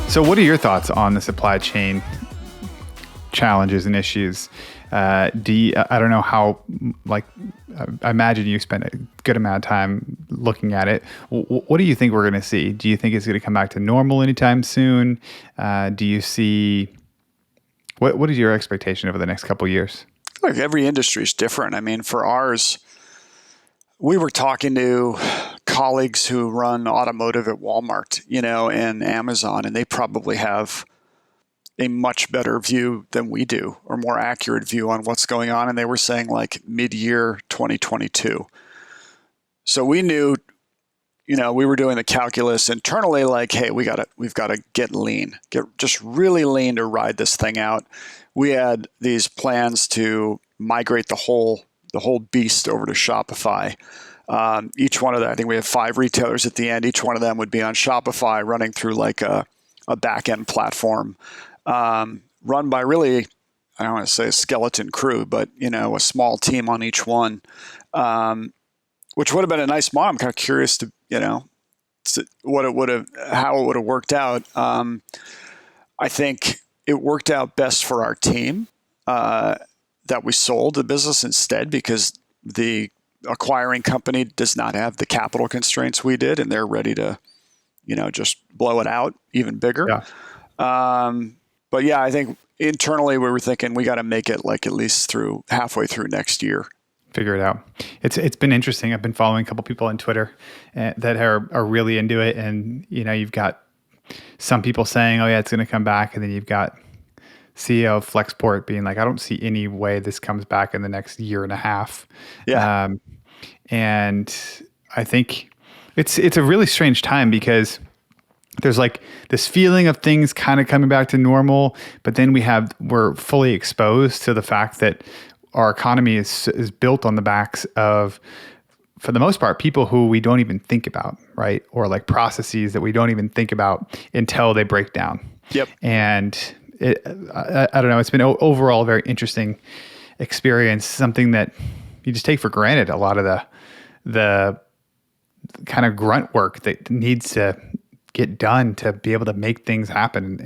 So what are your thoughts on the supply chain challenges and issues? I don't know how, I imagine you spent a good amount of time looking at it. What do you think we're going to see? Do you think it's going to come back to normal anytime soon? Do you see, what is your expectation over the next couple of years? Look, every industry is different. I mean, for ours, we were talking to colleagues who run automotive at Walmart, and Amazon, and they probably have a much better view than we do, or more accurate view on what's going on. And they were saying like mid-year 2022. So we knew, we were doing the calculus internally, like, hey, we've got to get lean, get just really lean to ride this thing out. We had these plans to migrate the whole beast over to Shopify. Each one of them, I think we have 5 retailers at the end. Each one of them would be on Shopify, running through like a back-end platform, run by really, I don't want to say a skeleton crew, but a small team on each one, which would have been a nice model. I'm kind of curious to how it would have worked out. I think it worked out best for our team that we sold the business instead, because the acquiring company does not have the capital constraints we did, and they're ready to, just blow it out even bigger. Yeah. But yeah, I think internally we were thinking we got to make it like at least through halfway through next year. Figure it out. It's been interesting. I've been following a couple people on Twitter that are really into it, and you've got some people saying, "Oh yeah, it's going to come back," and then you've got CEO of Flexport being like, "I don't see any way this comes back in the next year and a half." Yeah. And I think it's a really strange time, because there's like this feeling of things kind of coming back to normal, but then we're fully exposed to the fact that our economy is built on the backs of, for the most part, people who we don't even think about, right? Or like processes that we don't even think about until they break down. Yep. And I don't know, it's been overall a very interesting experience, something that you just take for granted, a lot of the kind of grunt work that needs to get done to be able to make things happen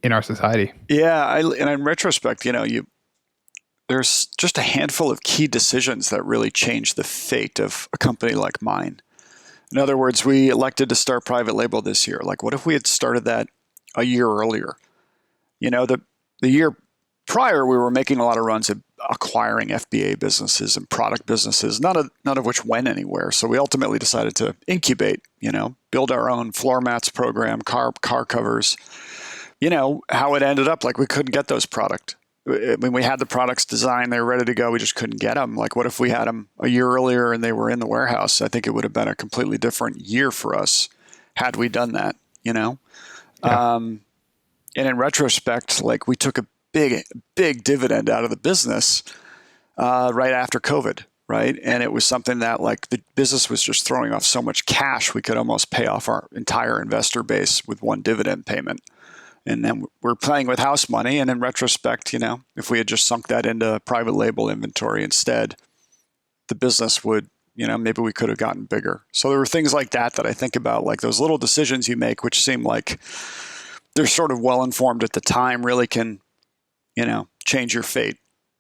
in our society. Yeah. And in retrospect, there's just a handful of key decisions that really changed the fate of a company like mine. In other words, we elected to start private label this year. Like, what if we had started that a year earlier? The year prior, we were making a lot of runs at acquiring FBA businesses and product businesses, none of which went anywhere. So we ultimately decided to incubate, build our own floor mats program, car covers. How it ended up, like, we couldn't get those product. I mean, we had the products designed, they were ready to go. We just couldn't get them. Like, what if we had them a year earlier and they were in the warehouse? I think it would have been a completely different year for us had we done that, Yeah. And in retrospect, like, we took a big dividend out of the business right after COVID, right? And it was something that, like, the business was just throwing off so much cash, we could almost pay off our entire investor base with one dividend payment. And then we're playing with house money. And in retrospect, if we had just sunk that into private label inventory instead, the business would, maybe we could have gotten bigger. So there were things like that I think about, like those little decisions you make, which seem like they're sort of well-informed at the time, really can, change your fate.